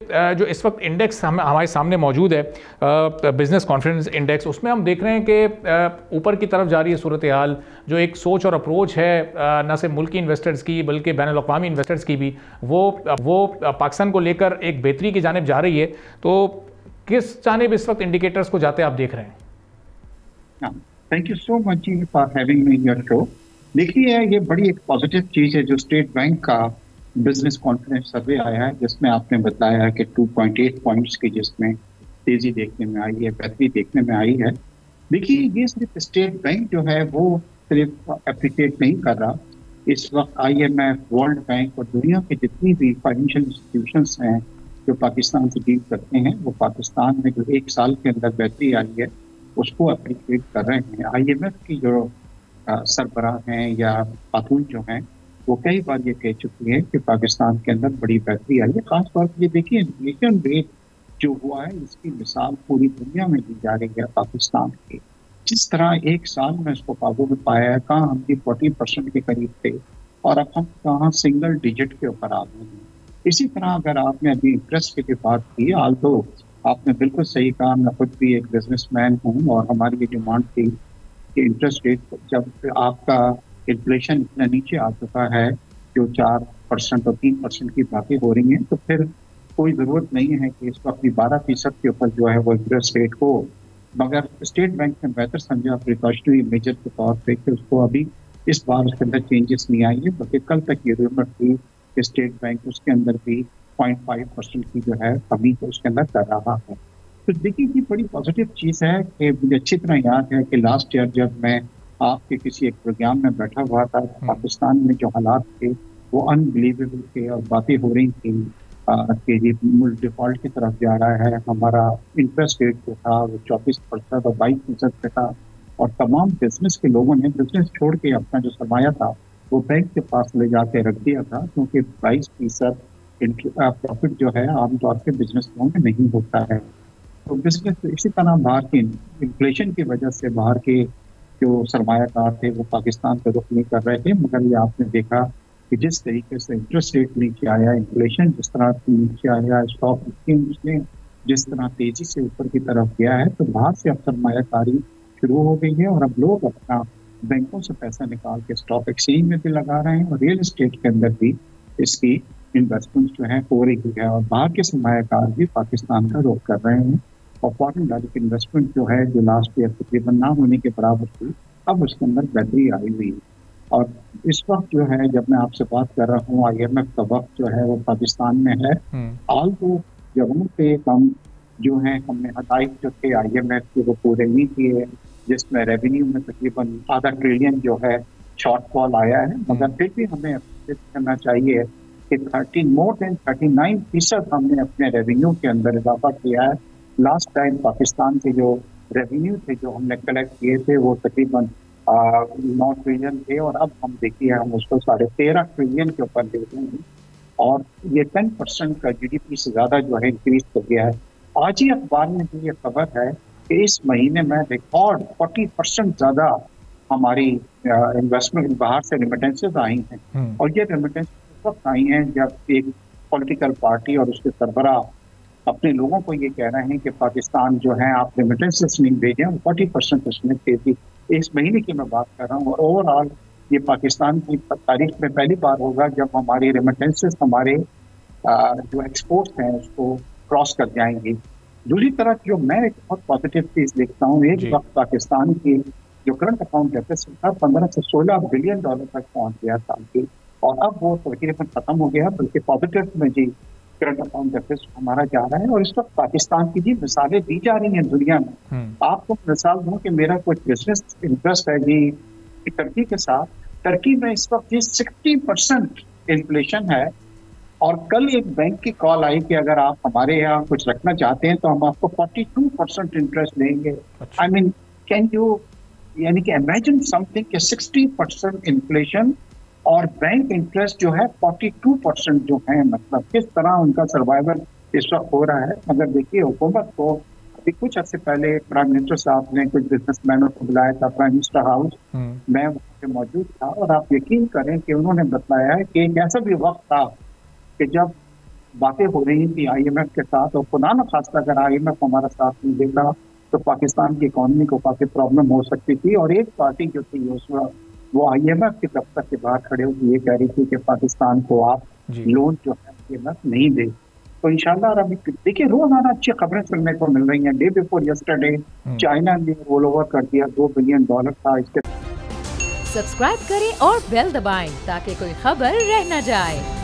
जो इस वक्त इंडेक्स हमारे सामने मौजूद है, बिजनेस कॉन्फिडेंस इंडेक्स, उसमें हम देख रहे हैं कि ऊपर की तरफ जा रही है सूरत हाल। जो एक सोच और अप्रोच है न सिर्फ मुल्की इन्वेस्टर्स की बल्कि बैनुल अक़वामी इन्वेस्टर्स की भी, वो पाकिस्तान को लेकर एक बेहतरी की जानिब जा रही है। तो किस जानिब इस वक्त इंडिकेटर्स को जाते आप देख रहे हैं? थैंक यू सो मच जी for having me your show. देखिए, ये बड़ी एक पॉजिटिव चीज है जो स्टेट बैंक का बिजनेस कॉन्फिडेंस सर्वे आया है, जिसमें आपने बताया है कि 2.8 पॉइंट्स की जिसमें तेजी देखने में आई है, बेहतरी देखने में आई है। देखिए, ये सिर्फ स्टेट बैंक जो है वो सिर्फ अप्रिशिएट नहीं कर रहा। इस वक्त IMF, वर्ल्ड बैंक और दुनिया के जितनी भी फाइनेंशियल इंस्टीट्यूशंस हैं जो पाकिस्तान से डील करते हैं, वो पाकिस्तान में जो एक साल के अंदर बेहतरी आई है उसको अप्रिशिएट कर रहे हैं। IMF की जो सरबराह हैं या खातून जो हैं, वो कई बार ये कह चुकी है कि पाकिस्तान के अंदर बड़ी बेहतरी आई है। खासतौर पर ये देखिए, इन्फ्लेशन रेट जो हुआ है इसकी मिसाल पूरी दुनिया में दी जा रही है पाकिस्तान की। जिस तरह एक साल में इसको काबू में पाया है, कहाँ हम भी 40% के करीब थे और अब हम कहाँ सिंगल डिजिट के ऊपर आ गए हैं। इसी तरह अगर आपने अभी इंटरेस्ट की बात की, आल्दो आपने बिल्कुल सही कहा, मैं खुद भी एक बिजनेसमैन हूँ और हमारी ये डिमांड थी कि इंटरेस्ट रेट जब आपका इन्फ्लेशन इतना नीचे आ चुका है, जो 4% और 3% की बातें हो रही हैं, तो फिर कोई ज़रूरत नहीं है कि इसको अपनी 12% के ऊपर जो है वो इंटरेस्ट रेट हो। मगर स्टेट बैंक ने बेहतर समझा प्रिकॉशनरी मेजर के तौर पे कि उसको अभी इस बार उसके अंदर चेंजेस नहीं आई है, बल्कि कल तक ये रूमर थी कि स्टेट बैंक उसके अंदर भी 0.5% की जो है कमी तो उसके अंदर कर रहा है। तो देखिए, ये बड़ी पॉजिटिव चीज़ है कि मुझे अच्छी तरह याद है कि लास्ट ईयर जब मैं आपके किसी एक प्रोग्राम में बैठा हुआ था, पाकिस्तान में जो हालात थे वो अनबिलीवेबल थे और बातें हो रही थी कि ये मुल्क डिफॉल्ट की तरफ जा रहा है। हमारा इंटरेस्ट रेट जो था वो 24% और 22% पे था और तमाम बिजनेस के लोगों ने बिजनेस छोड़ के अपना जो सरमाया था वो बैंक के पास ले जाके रख दिया था, क्योंकि 22% प्रॉफिट जो है आमतौर पर बिजनेस में नहीं होता है। तो बिजनेस इसी तरह बाहर की इन्फ्लेशन की वजह से बाहर के जो सरमायाकार थे वो पाकिस्तान पे रुख नहीं कर रहे थे, मगर ये आपने देखा कि जिस तरीके से इंटरेस्ट रेट नीचे आया, इन्फ्लेशन जिस तरह नीचे आया, स्टॉक एक्सचेंज ने जिस तरह तेजी से ऊपर की तरफ गया है, तो बाहर से अब सरमायाकारी शुरू हो गई है और अब लोग अपना बैंकों से पैसा निकाल के स्टॉक एक्सचेंज में भी लगा रहे हैं और रियल एस्टेट के अंदर भी इसकी इन्वेस्टमेंट जो है हो रही है और बाहर के सरमायाकार भी पाकिस्तान का रुख कर रहे हैं। और फॉरेन डायरेक्ट इन्वेस्टमेंट जो है, जो लास्ट ईयर तकरीबन ना होने के बराबर थी, अब उसके अंदर बेहतरी आई हुई है। और इस वक्त जो है, जब मैं आपसे बात कर रहा हूँ, IMF का वक्त जो है वो पाकिस्तान में है। हाल तो जगहों पे हम जो है हमने हदायत जो थे IMF के वो पूरे नहीं किए, जिसमें रेवेन्यू में तकरीबन आधा ट्रिलियन जो है शॉर्टफॉल आया है, मगर फिर भी हमें अप्रिशिएट करना चाहिए कि मोर देन 39% हमने अपने रेवेन्यू के अंदर इजाफा किया है। लास्ट टाइम पाकिस्तान के जो रेवेन्यू थे जो हमने कलेक्ट किए थे वो तकरीबन 9 ट्रिलियन थे और अब हम देखिए हम उसको 13.5 ट्रिलियन के ऊपर देख रहे हैं और ये 10% का GDP से ज्यादा जो है इंक्रीज कर गया है। आज ही अखबार में भी ये खबर है कि इस महीने में रिकॉर्ड 40% ज्यादा हमारी इन्वेस्टमेंट बाहर से रेमिटेंसेज आई हैं और ये रेमिटेंसेज वक्त आई हैं जब एक पॉलिटिकल पार्टी और उसके सरबराह अपने लोगों को ये कह रहे हैं कि पाकिस्तान जो है आप रेमिटेंसेस नहीं भेजें। 40% उसमें तेजी इस महीने की मैं बात कर रहा हूँ और ओवरऑल ये पाकिस्तान की तारीख में पहली बार होगा जब हमारी रेमिटेंसेस हमारे जो एक्सपोर्ट्स हैं उसको क्रॉस कर जाएंगी। दूसरी तरफ जो मैं एक बहुत पॉजिटिव चीज देखता हूँ, एक वक्त पाकिस्तान की जो करंट अकाउंट डेफिसिट था 15 से 16 बिलियन डॉलर तक पहुंच गया था और अब वो तकरीबन खत्म हो गया, बल्कि पॉजिटिव में जी करंट अकाउंट डेफिसिट हमारा जा रहा है और इस वक्त पाकिस्तान की जी मिसालें दी जा रही हैं दुनिया में। आपको मिसाल दूं कि मेरा कुछ बिजनेस इंटरेस्ट है जी टर्की के साथ। टर्की में इस वक्त 60% इन्फ्लेशन है और कल एक बैंक की कॉल आई कि अगर आप हमारे यहाँ कुछ रखना चाहते हैं तो हम आपको 42% इंटरेस्ट देंगे। आई मीन कैन यू, यानी कि इमेजिन समथिंग कि 60% इन्फ्लेशन और बैंक इंटरेस्ट जो है 42% जो है, मतलब किस तरह उनका सर्वाइवल इस वक्त हो रहा है। मगर देखिए, हुकूमत को अभी कुछ अर्से पहले प्राइम मिनिस्टर साहब ने कुछ बिजनेसमैनों को बुलाया था प्राइम मिनिस्टर हाउस, मैं वहाँ पे मौजूद था और आप यकीन करें कि उन्होंने बताया कि एक ऐसा भी वक्त था कि जब बातें हो रही थी IMF के साथ, और खुदा न खास्ता अगर IMF हमारा साथ नहीं देता तो पाकिस्तान की इकोनॉमी को काफी प्रॉब्लम हो सकती थी। और एक पार्टी जो थी उस वक्त वो IMF के दफ्तर के बाहर खड़े होकर ये कह रही थी कि पाकिस्तान को आप लोन जो है IMF नहीं दे। तो इंशाल्लाह अभी देखिए रोजाना अच्छी खबरें सुनने को मिल रही हैं। डे बिफोर यस्टरडे चाइना ने रोल ओवर कर दिया, $2 बिलियन था। इसके सब्सक्राइब करें और बेल दबाएं ताकि कोई खबर रह न जाए।